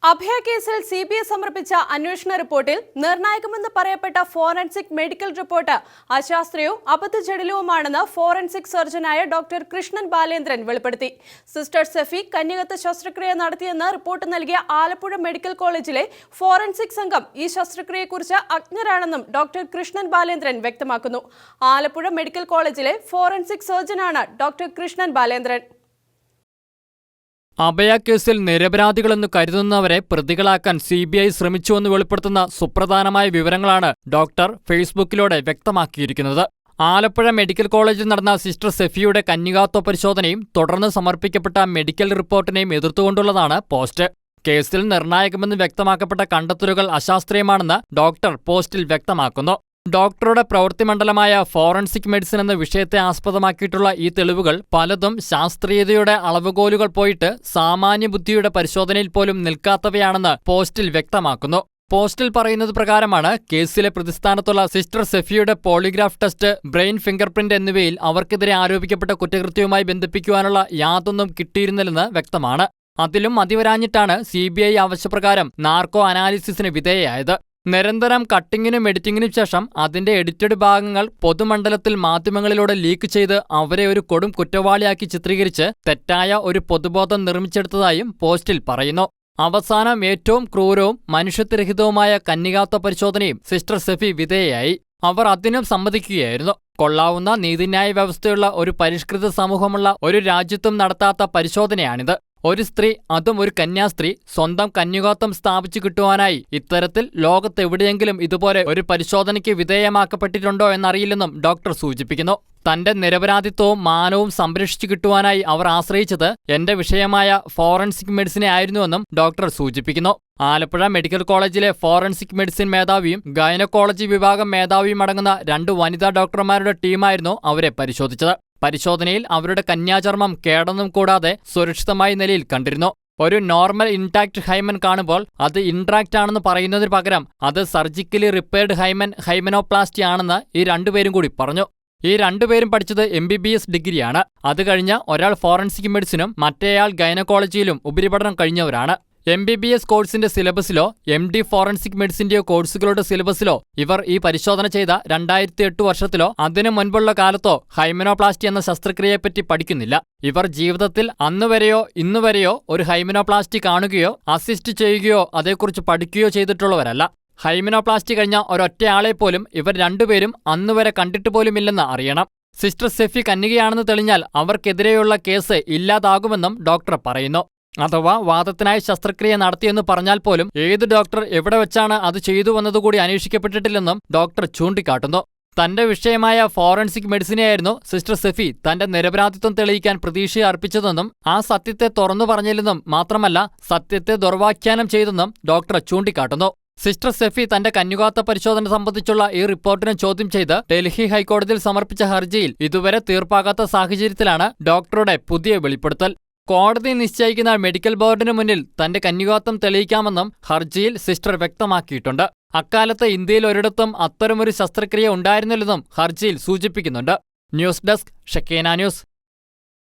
അഭയ കേസിൽ CBI സമർപ്പിച്ച അന്വേഷണ റിപ്പോർട്ടിൽ നിർണായകമെന്ന് പറയപ്പെട്ട ഫോറൻസിക് മെഡിക്കൽ റിപ്പോർട്ട് അശാസ്ത്രീയവും അബദ്ധജടിലവുമാണെന്ന് ഫോറൻസിക് സർജനായ ഡോക്ടർ കൃഷ്ണൻ ബാലേന്ദ്രൻ വെളിപ്പെടുത്തി. സിസ്റ്റർ സെഫി കന്യകത്ത് ശസ്ത്രക്രിയ നടത്തിയെന്ന് റിപ്പോർട്ട് നൽകിയ ആലപ്പുഴ മെഡിക്കൽ കോളേജിലെ ഫോറൻസിക് സംഘം ഈ ശസ്ത്രക്രിയയെക്കുറിച്ച് അജ്ഞരാണെന്നും ഡോക്ടർ കൃഷ്ണൻ ബാലേന്ദ്രൻ വ്യക്തമാക്കുന്നു. ആലപ്പുഴ മെഡിക്കൽ കോളേജിലെ ഫോറൻസിക് സർജനാണ് ഡോക്ടർ കൃഷ്ണൻ ബാലേന്ദ്രൻ. അഭയ കേസിൽ നിരപരാധികളെന്ന് കരുതുന്നവരെ പ്രതികളാക്കാൻ CBI ശ്രമിച്ചുവെന്ന് വെളിപ്പെടുത്തുന്ന സുപ്രധാനമായ വിവരങ്ങളാണ് ഡോക്ടർ ഫേസ്ബുക്കിലൂടെ വ്യക്തമാക്കിയിരിക്കുന്നത്. ആലപ്പുഴ മെഡിക്കൽ കോളേജിൽ നടന്ന സിസ്റ്റർ സെഫിയുടെ കന്യകാത്വ പരിശോധനയും തുടർന്ന് സമർപ്പിക്കപ്പെട്ട മെഡിക്കൽ റിപ്പോർട്ടിനെയും എതിർത്തുകൊണ്ടുള്ളതാണ് പോസ്റ്റ്. കേസിൽ നിർണായകമെന്ന് വ്യക്തമാക്കപ്പെട്ട കണ്ടെത്തലുകൾ അശാസ്ത്രീയമാണെന്ന് ഡോക്ടർ പോസ്റ്റിൽ വ്യക്തമാക്കുന്നു. ഡോക്ടറുടെ പ്രവൃത്തിമണ്ഡലമായ ഫോറൻസിക് മെഡിസിൻ എന്ന വിഷയത്തെ ആസ്പദമാക്കിയിട്ടുള്ള ഈ തെളിവുകൾ പലതും ശാസ്ത്രീയതയുടെ അളവുകോലുകൾ പോയിട്ട് സാമാന്യ ബുദ്ധിയുടെ പരിശോധനയിൽ പോലും നിൽക്കാത്തവയാണെന്ന് പോസ്റ്റിൽ വ്യക്തമാക്കുന്നു. പോസ്റ്റിൽ പറയുന്നത് പ്രകാരമാണ് കേസിലെ പ്രതിസ്ഥാനത്തുള്ള സിസ്റ്റർ സെഫിയുടെ polygraph test, brain fingerprint എന്നിവയിൽ അവർക്കെതിരെ ആരോപിക്കപ്പെട്ട കുറ്റകൃത്യവുമായി ബന്ധിപ്പിക്കുവാനുള്ള യാതൊന്നും കിട്ടിയിരുന്നില്ലെന്ന് വ്യക്തമാണ്. അതിലും മതിവരാഞ്ഞിട്ടാണ് CBI ആവശ്യപ്രകാരം നാർക്കോ അനാലിസിസിന് വിധേയയായത്. നിരന്തരം കട്ടിങ്ങിനും എഡിറ്റിംഗിനും ശേഷം അതിന്റെ എഡിറ്റഡ് ഭാഗങ്ങൾ പൊതുമണ്ഡലത്തിൽ മാധ്യമങ്ങളിലൂടെ ലീക്ക് ചെയ്ത് അവരെ ഒരു കൊടും കുറ്റവാളിയാക്കി ചിത്രീകരിച്ച് തെറ്റായ ഒരു പൊതുബോധം നിർമ്മിച്ചെടുത്തതായും പോസ്റ്റിൽ പറയുന്നു. അവസാനം ഏറ്റവും ക്രൂരവും മനുഷ്യത്വരഹിതവുമായ കന്യകാത്വ പരിശോധനയും സിസ്റ്റർ സെഫി വിധേയയായി. അവർ അതിനും സമ്മതിക്കുകയായിരുന്നു. കൊള്ളാവുന്ന നീതിന്യായ വ്യവസ്ഥയുള്ള ഒരു പരിഷ്കൃത സമൂഹമുള്ള ഒരു രാജ്യത്തും നടത്താത്ത പരിശോധനയാണിത്. ഒരു സ്ത്രീ, അതും ഒരു കന്യാസ്ത്രീ, സ്വന്തം കന്യകാത്വം സ്ഥാപിച്ചു കിട്ടുവാനായി ഇത്തരത്തിൽ ലോകത്തെവിടെയെങ്കിലും ഇതുപോലെ ഒരു പരിശോധനയ്ക്ക് വിധേയമാക്കപ്പെട്ടിട്ടുണ്ടോ എന്നറിയില്ലെന്നും ഡോക്ടർ സൂചിപ്പിക്കുന്നു. തന്റെ നിരപരാധിത്വവും മാനവും സംരക്ഷിച്ചു കിട്ടുവാനായി അവർ ആശ്രയിച്ചത് എന്റെ വിഷയമായ ഫോറൻസിക് മെഡിസിനെ ആയിരുന്നുവെന്നും ഡോക്ടർ സൂചിപ്പിക്കുന്നു. ആലപ്പുഴ മെഡിക്കൽ കോളേജിലെ ഫോറൻസിക് മെഡിസിൻ മേധാവിയും ഗൈനക്കോളജി വിഭാഗം മേധാവിയും അടങ്ങുന്ന 2 വനിതാ ഡോക്ടർമാരുടെ ടീമായിരുന്നു അവരെ പരിശോധിച്ചത്. പരിശോധനയിൽ അവരുടെ കന്യാചർമ്മം കേടൊന്നും കൂടാതെ സുരക്ഷിതമായ നിലയിൽ കണ്ടിരുന്നു. ഒരു നോർമൽ ഇൻടാക്ട് ഹൈമൻ കാണുമ്പോൾ അത് ഇൻട്രാക്റ്റ് ആണെന്ന് പറയുന്നതിന് പകരം അത് സർജിക്കലി റിപ്പയർഡ് ഹൈമനോപ്ലാസ്റ്റി ആണെന്ന് ഈ 2 പേരും കൂടി പറഞ്ഞു. ഈ 2 പേരും പഠിച്ചത് MBBS ഡിഗ്രിയാണ്. അത് കഴിഞ്ഞ ഒരാൾ ഫോറൻസിക് മെഡിസിനും മറ്റേയാൾ ഗൈനക്കോളജിയിലും ഉപരിപഠനം കഴിഞ്ഞവരാണ്. MBBS കോഴ്സിന്റെ സിലബസിലോ MD ഫോറൻസിക് മെഡിസിന്റെയോ കോഴ്സുകളുടെ സിലബസിലോ ഇവർ ഈ പരിശോധന ചെയ്ത 2008 വർഷത്തിലോ അതിനു മുൻപുള്ള കാലത്തോ ഹൈമനോപ്ലാസ്റ്റി എന്ന ശസ്ത്രക്രിയയെപ്പറ്റി പഠിക്കുന്നില്ല. ഇവർ ജീവിതത്തിൽ അന്നുവരെയോ ഇന്നുവരെയോ ഒരു ഹൈമനോപ്ലാസ്റ്റി കാണുകയോ അസിസ്റ്റ് ചെയ്യുകയോ അതേക്കുറിച്ച് പഠിക്കുകയോ ചെയ്തിട്ടുള്ളവരല്ല. ഹൈമനോപ്ലാസ്റ്റി കഴിഞ്ഞ ഒരൊറ്റയാളെപ്പോലും ഇവർ 2 പേരും അന്നുവരെ കണ്ടിട്ട് പോലുമില്ലെന്ന് അറിയണം. സിസ്റ്റർ സെഫി കന്യകയാണെന്ന് തെളിഞ്ഞാൽ അവർക്കെതിരെയുള്ള കേസ് ഇല്ലാതാകുമെന്നും ഡോക്ടർ പറയുന്നു. അഥവാ വാദത്തിനായി ശസ്ത്രക്രിയ നടത്തിയെന്ന് പറഞ്ഞാൽ പോലും ഏത് ഡോക്ടർ എവിടെ വെച്ചാണ് അത് ചെയ്തുവെന്നതുകൂടി അന്വേഷിക്കപ്പെട്ടിട്ടില്ലെന്നും ഡോക്ടർ ചൂണ്ടിക്കാട്ടുന്നു. തന്റെ വിഷയമായ ഫോറൻസിക് മെഡിസിനെയായിരുന്നു സിസ്റ്റർ സെഫി തന്റെ നിരപരാധിത്വം തെളിയിക്കാൻ പ്രതീക്ഷ അർപ്പിച്ചതെന്നും ആ സത്യത്തെ തുറന്നു പറഞ്ഞില്ലെന്നും മാത്രമല്ല സത്യത്തെ ദുർവാഖ്യാനം ചെയ്തെന്നും ഡോക്ടർ ചൂണ്ടിക്കാട്ടുന്നു. സിസ്റ്റർ സെഫി തന്റെ കന്യകാത്വ പരിശോധന സംബന്ധിച്ചുള്ള ഈ റിപ്പോർട്ടിനെ ചോദ്യം ചെയ്ത് ഡൽഹി ഹൈക്കോടതിയിൽ സമർപ്പിച്ച ഹർജിയിൽ ഇതുവരെ തീർപ്പാകാത്ത സാഹചര്യത്തിലാണ് ഡോക്ടറുടെ പുതിയ വെളിപ്പെടുത്തൽ. കോടതി നിശ്ചയിക്കുന്ന മെഡിക്കൽ ബോർഡിന് മുന്നിൽ തന്റെ കന്യകാത്വം തെളിയിക്കാമെന്നും ഹർജിയിൽ സിസ്റ്റർ വ്യക്തമാക്കിയിട്ടുണ്ട്. അക്കാലത്ത് ഇന്ത്യയിൽ ഒരിടത്തും അത്തരമൊരു ശസ്ത്രക്രിയ ഉണ്ടായിരുന്നില്ലെന്നും ഹർജിയിൽ സൂചിപ്പിക്കുന്നുണ്ട്. News desk Shekinah news.